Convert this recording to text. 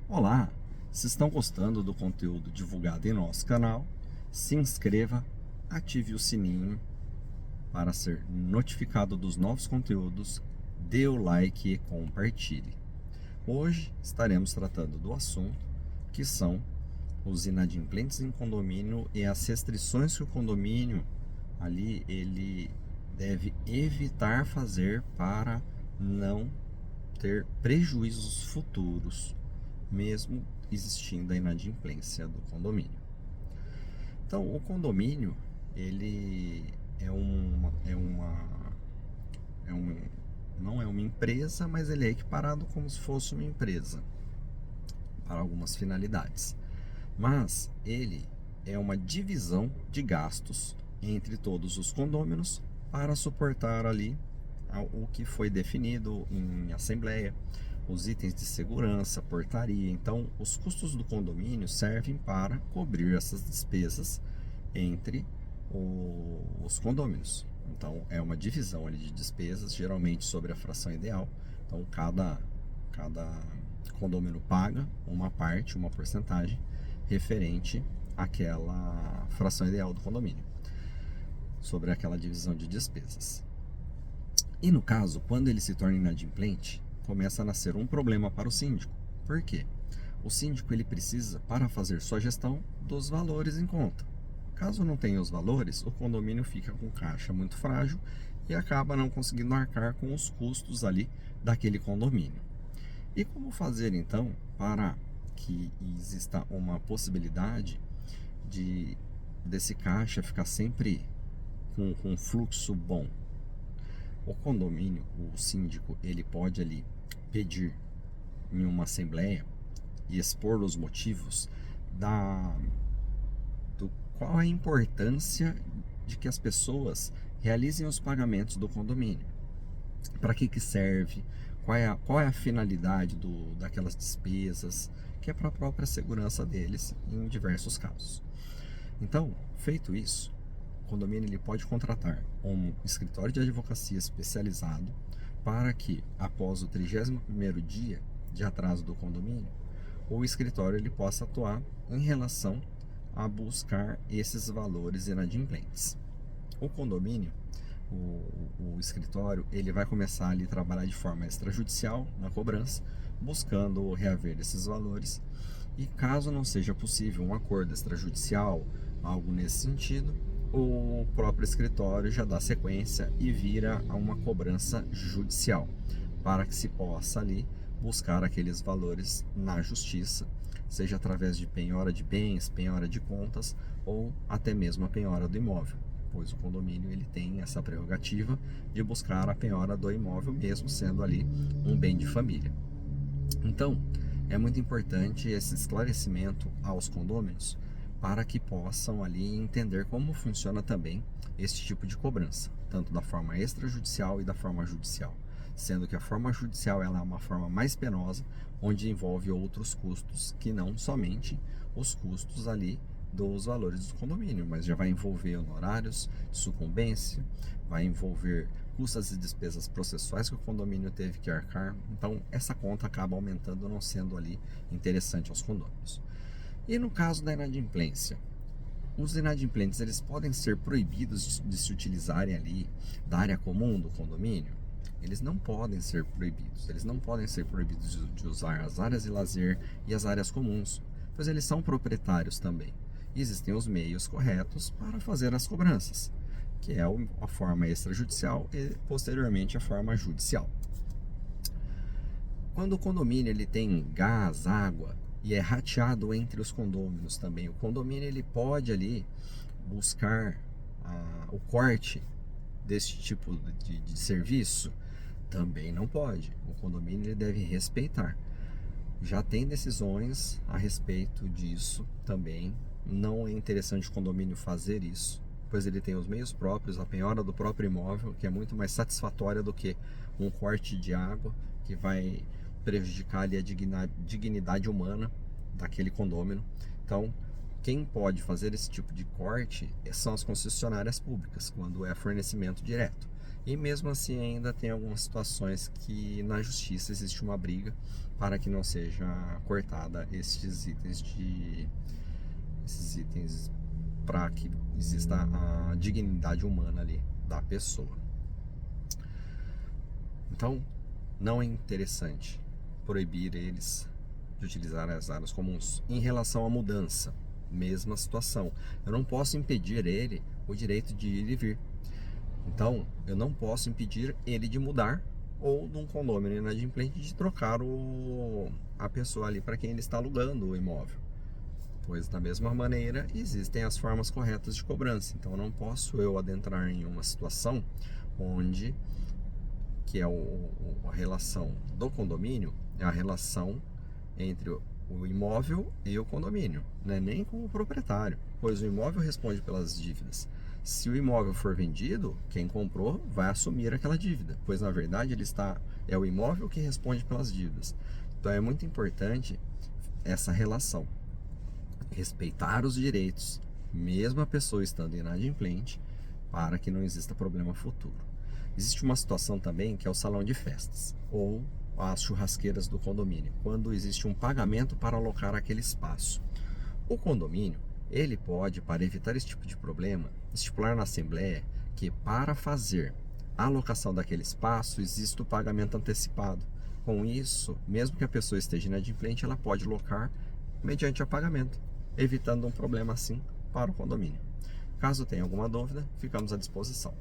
Olá, se estão gostando do conteúdo divulgado em nosso canal, se inscreva, ative o sininho para ser notificado dos novos conteúdos, dê o like e compartilhe. Hoje estaremos tratando do assunto que são os inadimplentes em condomínio e as restrições que o condomínio ali ele deve evitar fazer para não ter prejuízos futuros, mesmo existindo a inadimplência do condomínio. Então, o condomínio, ele é uma não é uma empresa, mas ele é equiparado como se fosse uma empresa para algumas finalidades. Mas ele é uma divisão de gastos entre todos os condôminos para suportar ali o que foi definido em assembleia, os itens de segurança, portaria. Então, os custos do condomínio servem para cobrir essas despesas entre os condôminos. Então, é uma divisão ali de despesas, geralmente sobre a fração ideal. Então, cada condomínio paga uma parte, uma porcentagem referente àquela fração ideal do condomínio, sobre aquela divisão de despesas. E no caso, quando ele se torna inadimplente, começa a nascer um problema para o síndico. Por quê? O síndico ele precisa, para fazer sua gestão, dos valores em conta. Caso não tenha os valores, o condomínio fica com caixa muito frágil e acaba não conseguindo arcar com os custos ali daquele condomínio. E como fazer então para que exista uma possibilidade desse caixa ficar sempre com um fluxo bom? O condomínio, o síndico, ele pode ali pedir em uma assembleia e expor os motivos do qual a importância de que as pessoas realizem os pagamentos do condomínio. Para que serve? Qual é a finalidade daquelas despesas? Que é para a própria segurança deles em diversos casos. Então, feito isso, o condomínio ele pode contratar um escritório de advocacia especializado para que, após o 31º dia de atraso do condomínio, o escritório ele possa atuar em relação a buscar esses valores inadimplentes. O condomínio, o escritório, ele vai começar ali a trabalhar de forma extrajudicial na cobrança, buscando reaver esses valores. E caso não seja possível um acordo extrajudicial, algo nesse sentido, o próprio escritório já dá sequência e vira a uma cobrança judicial, para que se possa ali buscar aqueles valores na justiça, seja através de penhora de bens, penhora de contas ou até mesmo a penhora do imóvel, pois o condomínio ele tem essa prerrogativa de buscar a penhora do imóvel, mesmo sendo ali um bem de família. Então, é muito importante esse esclarecimento aos condôminos para que possam ali entender como funciona também este tipo de cobrança, tanto da forma extrajudicial e da forma judicial, sendo que a forma judicial ela é uma forma mais penosa, onde envolve outros custos que não somente os custos ali dos valores do condomínio, mas já vai envolver honorários de sucumbência, vai envolver custas e despesas processuais que o condomínio teve que arcar. Então essa conta acaba aumentando, não sendo ali interessante aos condôminos. E no caso da inadimplência, os inadimplentes eles podem ser proibidos de se utilizarem ali da área comum do condomínio? Eles não podem ser proibidos. Eles não podem ser proibidos de usar as áreas de lazer e as áreas comuns, pois eles são proprietários também. E existem os meios corretos para fazer as cobranças, que é a forma extrajudicial e posteriormente a forma judicial. Quando o condomínio ele tem gás, água e é rateado entre os condôminos também, o condomínio ele pode ali buscar o corte desse tipo de serviço? Também não pode. O condomínio ele deve respeitar. Já tem decisões a respeito disso também. Não é interessante o condomínio fazer isso, pois ele tem os meios próprios, a penhora do próprio imóvel, que é muito mais satisfatória do que um corte de água que vai prejudicar ali a dignidade humana daquele condômino. Então, quem pode fazer esse tipo de corte são as concessionárias públicas, quando é fornecimento direto. E mesmo assim ainda tem algumas situações que na justiça existe uma briga para que não seja cortada esses itens para que exista a dignidade humana ali da pessoa. Então, não é interessante proibir eles de utilizar as áreas comuns. Em relação à mudança, mesma situação. Eu não posso impedir ele o direito de ir e vir. Então, eu não posso impedir ele de mudar ou de um condomínio inadimplente de trocar a pessoa ali para quem ele está alugando o imóvel. Pois da mesma maneira existem as formas corretas de cobrança. Então não posso eu adentrar em uma situação onde que é a relação do condomínio, é a relação entre o imóvel e o condomínio, né? Nem com o proprietário, pois o imóvel responde pelas dívidas. Se o imóvel for vendido, quem comprou vai assumir aquela dívida, pois na verdade é o imóvel que responde pelas dívidas. Então é muito importante essa relação. Respeitar os direitos, mesmo a pessoa estando inadimplente, para que não exista problema futuro. Existe uma situação também que é o salão de festas, ou as churrasqueiras do condomínio, quando existe um pagamento para alocar aquele espaço. O condomínio, ele pode, para evitar esse tipo de problema, estipular na assembleia que para fazer a alocação daquele espaço existe o pagamento antecipado. Com isso, mesmo que a pessoa esteja inadimplente, ela pode locar mediante o pagamento, evitando um problema assim para o condomínio. Caso tenha alguma dúvida, ficamos à disposição.